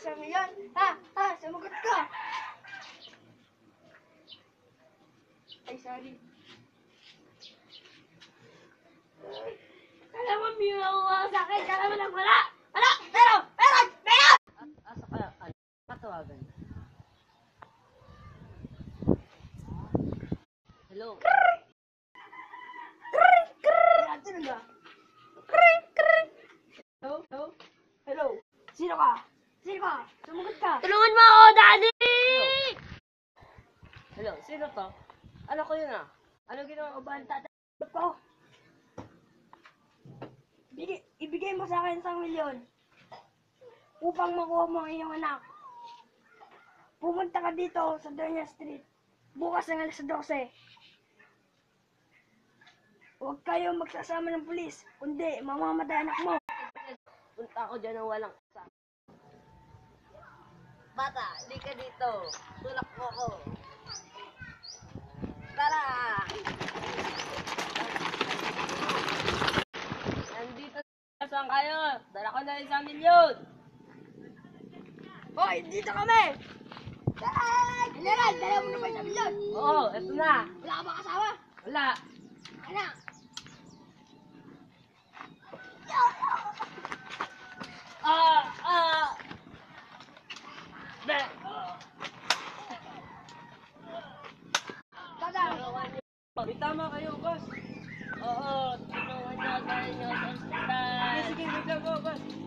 isang milyon? Ha? Sumagot ka! Ay, sorry. Kala mo, may makuha sa akin. Kala mo lang wala! Wala! Meron! Asa kaya? Ano? Katawagan. Hello? Kaya, talaga. Hello? Sino ka? Sumagot ka! Tulungan mo ako, Daddy! Hello? Sino to? Ano ko yun ah? Ano ginawa ko ba? Tatanggap ko. Ibigay mo sa akin 1 milyon upang makuha mo ang iyong anak. Pumunta ka dito sa Doña Street bukas ng alas 12. Huwag kayong magsasama ng pulis, kundi mamamatay anak mo. Punta ako dyan ng walang kasama. Bata, hindi ka dito. Tulak mo ako. Tara! Nandito saan kayo? Dala ko na 1 milyon. Hoy, dito kami! General, dala mo na ba 1 milyon? Oo, eto na. Wala ka ba kasama? Wala. Anak! Be. Tada! May tama kayo, boss. Oo, tulungan niyo tayo sa ospital. Sige, wait lang po, boss.